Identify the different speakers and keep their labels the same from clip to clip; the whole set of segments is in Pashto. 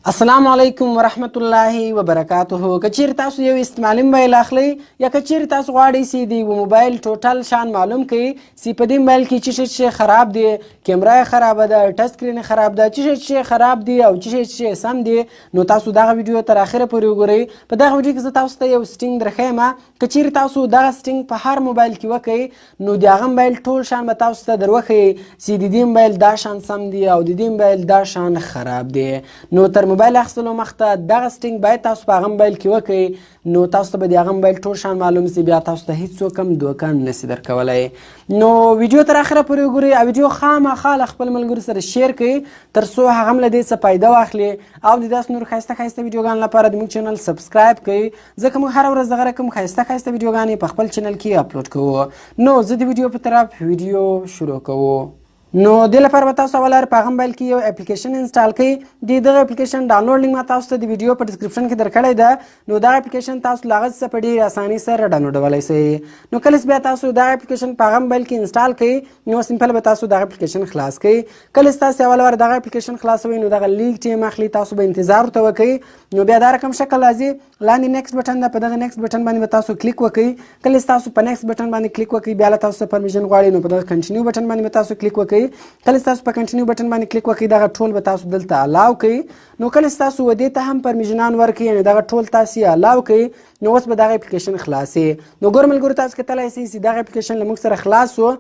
Speaker 1: السلام علیکم ورحمت الله وبرکاته. کچیر تاسو یو استعمالي موبایل اخلي یا کچیر تاسو غواړئ چې د یو موبایل ټوټل شان معلوم کړئ چې په دې موبایل کې څه شی خراب دی، کیمرا یې خرابه ده، ټچ سکرین خراب ده، څه شی خراب دی او څه شی سم دی، نو تاسو دغه ویډیو تر اخره پورې وګورئ. په دغه ویډیو کې زه تاسو ته یو سټینګ درښیم. کچیر تاسو دغه سټینګ په هر موبایل کې وکړئ نو د هغه موبایل ټول شان به تاسو ته دروښیي چې د دې موبایل دا شان سم دی او د دې موبایل دا شان خراب دی. نو تر موبایل اخیستلو مخته دغه سټینګ باید تاسو په هغه موبایل کې وکړئ، نو تاسو ته به د هغه موبایل ټول شان معلوم شي، بیا تاسو ته هیڅوک هم دوکه نشي درکولی. نو ویډیو تر اخره پورې وګورئ او ویډیو خامخا له خپل ملګرو سره شیر کړئ تر څو هغه هم له دې څه فایده واخلي او د داسې نور ښایسته ښایسته ویډیوګانو لپاره د موږ چینل سبسکرایب کړئ، ځکه موږ هره ورځ دغه رقم ښایسته ښایسته ویډیوګانې په خپل چینل کې اپلوډ کوو. نو زه د ویډیو په طرف ویډیو شروع کوو. نو د لپاره به تاسو اول په هغه موبایل کې یو اپلیکیشن انسټال کړئ. دغه اپلیکیشن ډاونلوډ لینک ما تاسو ته د ویډیو په ډسکرپشن کې درکړی ده. نو دغه اپلیکیشن تاسو له هغه څخه په ډېرې اسانۍ سره ډاونلوډولی شئ. نو کله چې بیا تاسو دغه اپلیکیشن په هغه موبایل کې انسټال کړئ نو سمپل به تاسو دغه اپلیکیشن خلاص کړئ. کله چې تاسو اول دغه اپلیکیشن خلاصوئ نو دغه لیک ټایم اخلي، تاسو به انتظار ورته وکړئ. نو بیا دا رقم شکل راځي، لاندې نیکسټ بټن ده، په دغه نیکسټ بټن باندې به تاسو کلیک وکړئ. کله چې تاسو په نیکسټ بټن باندې کلیک وکړئ بیا له تاسو پرمیشن غواړي نو په دغه کنټینیو بټن باندې به تاسو کلیک وکړئ. کله چې تاسو په کنټینیو بټن باندې کلیک وکړئ دغه ټول به تاسو دلته الاو کړئ. نو کله چې تاسو ودې ته هم پرمیشنان ورکړئ یعنې دغه ټول تاسو الاو کړئ نو اوس به دغه اپلیکیشن خلاصي. نو ګور ملګرو تاسو کتلی شئ چې دغه اپلیکیشن له موږ سره خلاص و.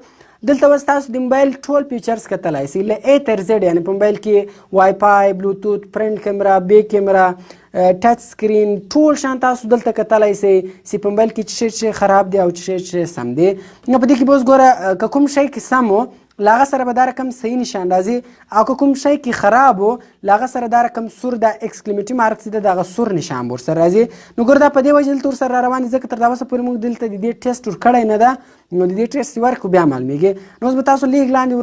Speaker 1: دلته اوس تاسو د موبایل ټول فیچرز کتلی شئ له A تر Z، یعنې په موبایل کې وای فای، بلوتوث، فرنټ کیمرا، بیک کیمرا، ټچ سکرین ټول شان تاسو دلته کتلی شئ چې په موبایل کې څه شی خراب دی او څه شی سم دی. نو په دې کې به اوس ګوره که کوم شی کې سم و له هغه سره به دا رقم صحیح نشان راځي او که کوم شی کې خراب و له هغه سره دا رقم سور د ایکسکلیمیټي مارک چې ده دغه سور نشان به ورسره راځي. نو ګوره دا په دې وجه دلته ورسره را روان دي ځکه تر دا اوسه پورې موږ دلته د دې ټیسټ ورکړی نه ده. نو د دې ټیسټ ورکړو بیا معلومیږي. نو اوس به تاسو لیک لاندې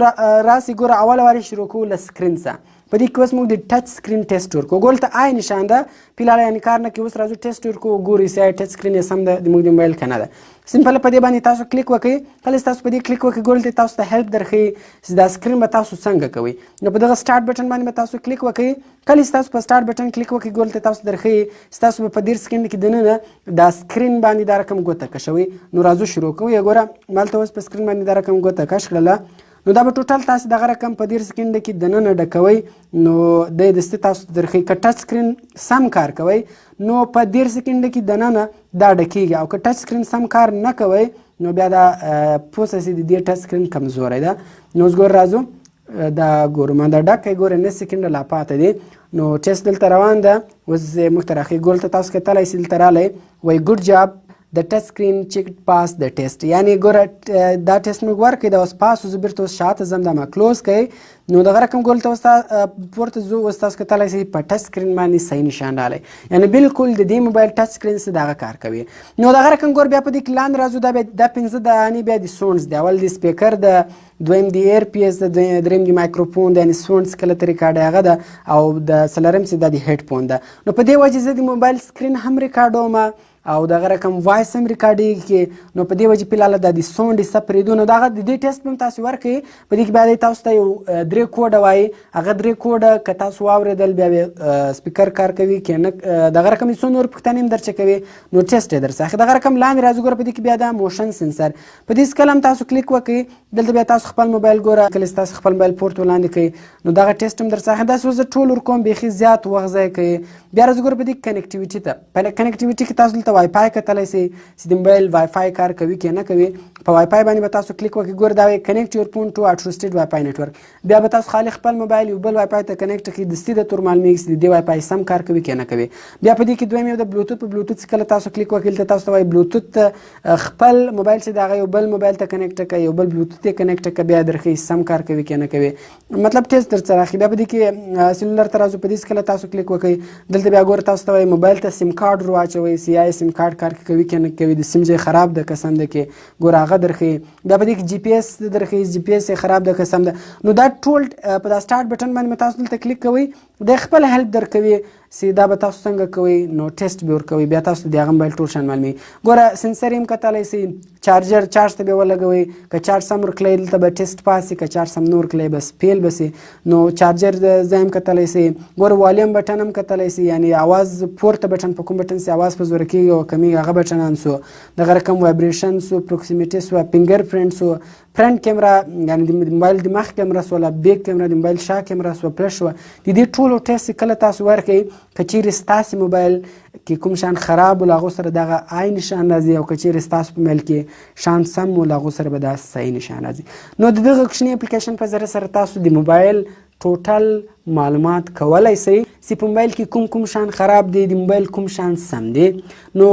Speaker 1: راسئ. ګوره اوله وارې شروع کوو له سکرین څخه. په دې کې اوس موږ د ټچ سکرین ټیسټ ورکوو. ګوره دلته آی نشان ده، فلحال یعنې کار نه کوي. اوس راځو ټیسټ ورکوو، ګورئ چې آیا ټچ سکرین یې سم ده د موږ د موبایل که نه ده. سمپل په دې باندې تاسو کلیک وکړئ. کله چې تاسو په دې کلیک وکړئ ګوره تاسو ته هیلپ درښیي چې دا سکرین به تاسو څنګه کوئ. نو په دغه سټارټ بټن باندې به تاسو کلیک وکړئ. کله چې تاسو په سټارټ بټن کلیک وکړئ ګوره تاسو درښیي چې تاسو به په دې سکرین کې دننه دا سکرین باندې دا رقم ګوته کشوئ. نو راځو شروع کوو. یا ګوره مالته اوس په سکرین باندې دا رقم ګوته کش کړله. نو دا به ټوټل تاسو دغه رقم په 10 سکند کې دننه ډکوئ. نو د دستي تاسو درښیي که ټچ سکرین سم کار کوئ نو په 10 سکند کې دننه دا ډکیږي او که ټچ سکرین سم کار نه کوئ نو بیا دا پوسه چې د دې ټچ سکرین کمزوری ده. نو اوس ګوره راځو دا ګورو ما دا ډک ګوره 9 سکند لا پاته دي. نو ټیسټ دلته روان ده. اوس موږ ته راښیي ګوره تاسو کتلی شئ دلته رالی وایي ګوډ جاب د ټچ سکرین چیک پاس د ټیسټ، یعنې ګوره دا ټیسټ موږ ورکړئ دا اوس پاس و. زه بیرته اوس شاته ځم دا ما کلوز کړئ. نو دغه رقم ګوره ته اوس پورته ځو. اوس تاسو کتلی شئ په ټچ سکرین باندې صحیح نشان رالی، یعنې بالکل د دې موبایل ټچ سکرین څه دغه کار کوي. نو دغه رقم ګوره بیا په دې کې لاندې راځو. دا 15 دانې بیا د سونډز دی. اول د سپیکر ده، دویم د ایر پیس ده، دریم د مایکروفون ده، یعنې سونډز کله ته ریکارډ هغه ده، او د څلورم چې دا د هیډ فون ده. نو په دې وجه زه د موبایل سکرین هم ریکارډوم او دغه رقم وایس هم ریکارډېږي. نو په دې وجه فلحال دا د سونډ حصه پرېږدو. نو دغه د دې ټیسټ هم تاسو ورکړئ. په دې کې بیا دی تاسو ته یو 3 کوډه وایي. هغه 3 کوډه که تاسو واورېدل بیا سپیکر کار کوي که نه دغه رقم څو نور پوښتنې هم درچه کوي نو ټیسټ یې درڅه اخلي. دغه رقم لاندې راځو. ګوره په دې کې بیا دا موشن سنسر په دې سکل هم تاسو کلیک وکړئ. دلته بیا تاسو خپل موبایل ګوره کله چې تاسو خپل موبایل پورت ولاندې کړئ نو دغه ټیسټ هم درڅه اخلي. داسې زه ټول ورکوم بیخي زیات وخت ضایع کوي. بیا راځو ګوره په دې کنیکټیویټي ته. په کنیکټیویټي کې تاسو دلته وای فای کتلی شئ چې د موبایل وای فای کار کوي که نه کوي. په وای فای باندې به تاسو کلیک وکړئ. ګوره دا وایي کنیکټ یور فون ټو ا ټروسټډ وای فای نیټورک. بیا به تاسو خالي خپل موبایل یو بل وای فای ته کنیکټ کړئ. دستي د تور معلومیږي چې د دې وای فای سم کار کوي که نه کوي. بیا په دې کې دویم یو د بلوتوث. په بلوتوث کله تاسو کلیک وکړئ دلته تاسو ته وایي بلوتوث خپل موبایل چې د هغه یو بل موبایل ته کنیکټ کړئ، یو بل بلوتوث یې کنیکټ کړئ، بیا درښیي سم کار کوي که نه کوي. مطلب ټیسټ درڅه راښیي. بیا په دې کې سیلولر ته راځو. په دې کله تاسو کلیک وکړئ دلته بیا ګوره تاسو ته وایي موبایل ته سیم کارډ ور واچوئ چې یا سیم کارډ کار کوي که نه کوي، د سیم ځای خراب ده که سم ده کې ګوره هغه درښیي. بیا په دې کې جی پی ایس درښیي جی پی ایس یې خراب ده که سم ده. نو دا ټول په دا سټارټ بټن باندې تاسو دلته کلیک کوئ د خپل هیلپ درکوي چې دا به تاسو څنګه کوئ نو ټیسټ به ورکوئ بیا تاسو ته د هغه موبایل ټول شیان معلوموي. ګوره سنسر یې هم کتلی سئ، چارجر چارج ته به یې ولګوئ، که چارج سم ورکړئ دلته به ټیسټ پاس شي، که چارج سم نه ورکړئ بس فیل به سي. نو چارجر ځای هم کتلی سئ. ګوره والیوم بټن هم کتلی سئ، یعنې اواز پورته بټن په کوم بټن سي اواز په زوره کېږي او کمیږي هغه بټن هم سو. دغه رقم وایبریشن سو، پروکسیمیټي سو، فنګر پرنټ سو، فرنټ کیمرا یعنې د موبایل د مخ کیمرا سوله، بیک کیمرا د موبایل شا کیمرا سوه، فلش سوه. د دې ټولو ټیسټ کله تاسو ورکئ که چیرې ستاسې موبایل کې کوم شیان خراب و له هغو سره دغه آی نشان راځي، او که چیرې ستاسو په موبایل کې شیان سم و له هغو سره به دا صحیح نشان راځي. نو د دغه کوچني اپلیکیشن په ذریعه سره تاسو د موبایل ټوټل معلومات کولی سئ چې په موبایل کې کوم کوم شیان خراب دي، د موبایل کوم شیان سم دي. نو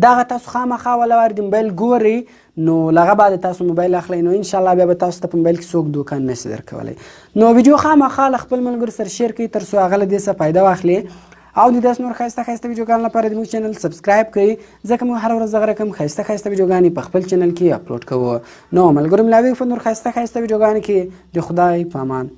Speaker 1: دغه تاسو خامخا ولور د موبایل ګورئ، نو لغه بعد تاسو موبایل اخلئ، نو انشاءالله بیا به تاسو ته په موبایل کې څوک دوکه نشي درکولی. نو ویډیو خامخا له خپل ملګرو سره شیر کړئ تر څو هغه له دې څخه فایده واخلي، او د داسې نور ښایسته ښایسته ویډیوګانو لپاره زموږ چینل سبسکرایب کړئ، ځکه موږ هره ورځ دغه رقم ښایسته ښایسته ویډیوګانې په خپل چینل کې اپلوډ کوو. نو ملګرو ملاویږو په نور ښایسته ښایسته ویډیوګانو کې. د خدای په امان.